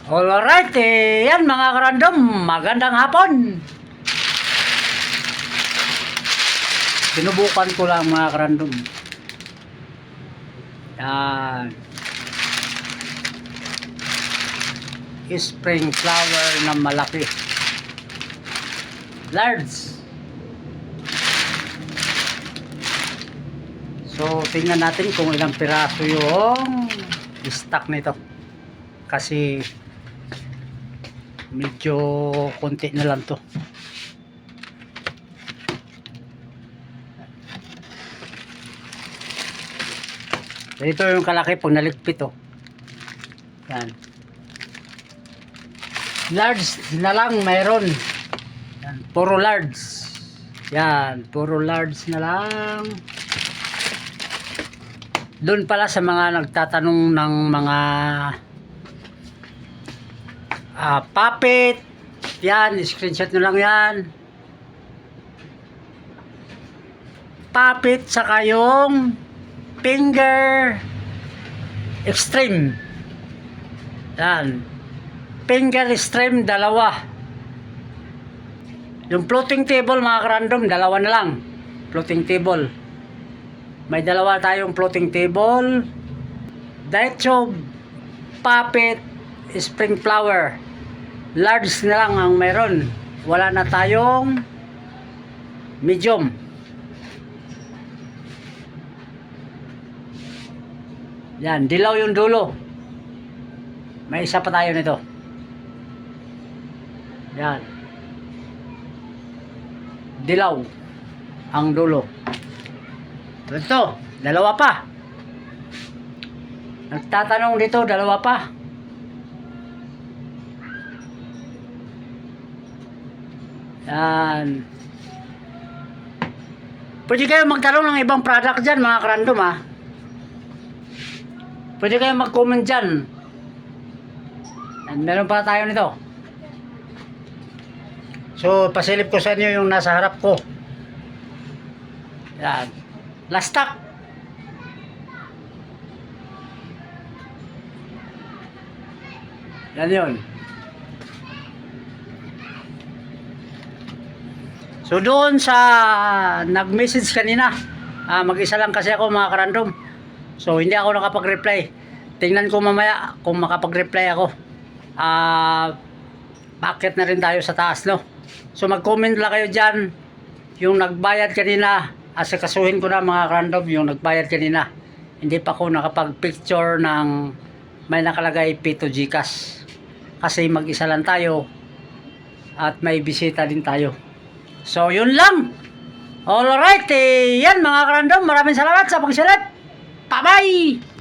Alright, yan mga karandom, magandang hapon. Sinubukan ko lang mga karandom. Yan. Spring flower na malaki. Large. So, tingnan natin kung ilang piraso yung stock nito. Kasi medyo konti na lang to. Ito yung kalaki pag naligpit oh. Yan. Large na lang mayroon. Yan, puro large. Yan, puro large na lang. Doon pala sa mga nagtatanong ng mga puppet, yan, screenshot nyo lang yan. Puppet saka yung finger extreme. Yan. Finger extreme, dalawa. Yung floating table mga karandom, dalawa na lang. Floating table. May dalawa tayong floating table. Dietro puppet spring flower. Large na lang ang meron. Wala na tayong medium. Yan, dilaw yung dulo. May isa pa tayo nito. Yan. Dilaw ang dulo. Ito, dalawa pa. Nagtatanong dito, dalawa pa. Yan. Pwede kayo magtanong ng ibang product dyan mga karandom ha. Pwede kayo mag-comment dyan. Yan, meron pa tayo nito. So, pasilip ko sa inyo yung nasa harap ko. Yan. Last stock. Yan yun. So doon sa nag-message kanina, mag-isa lang kasi ako mga karandom. So hindi ako nakapag-reply. Tingnan ko mamaya kung makapag-reply ako. Bakit na rin tayo sa taas, no? So mag-comment lang kayo dyan. Yung nagbayad kanina, asikasuhin ko na mga karandom yung nagbayad kanina. Hindi pa ako nakapag-picture ng may nakalagay Pito Gcash. Kasi mag-isa lang tayo at may bisita din tayo. So, yun lang. Alright, yan mga karandom. Maraming salamat sa pagsilip. Bye-bye!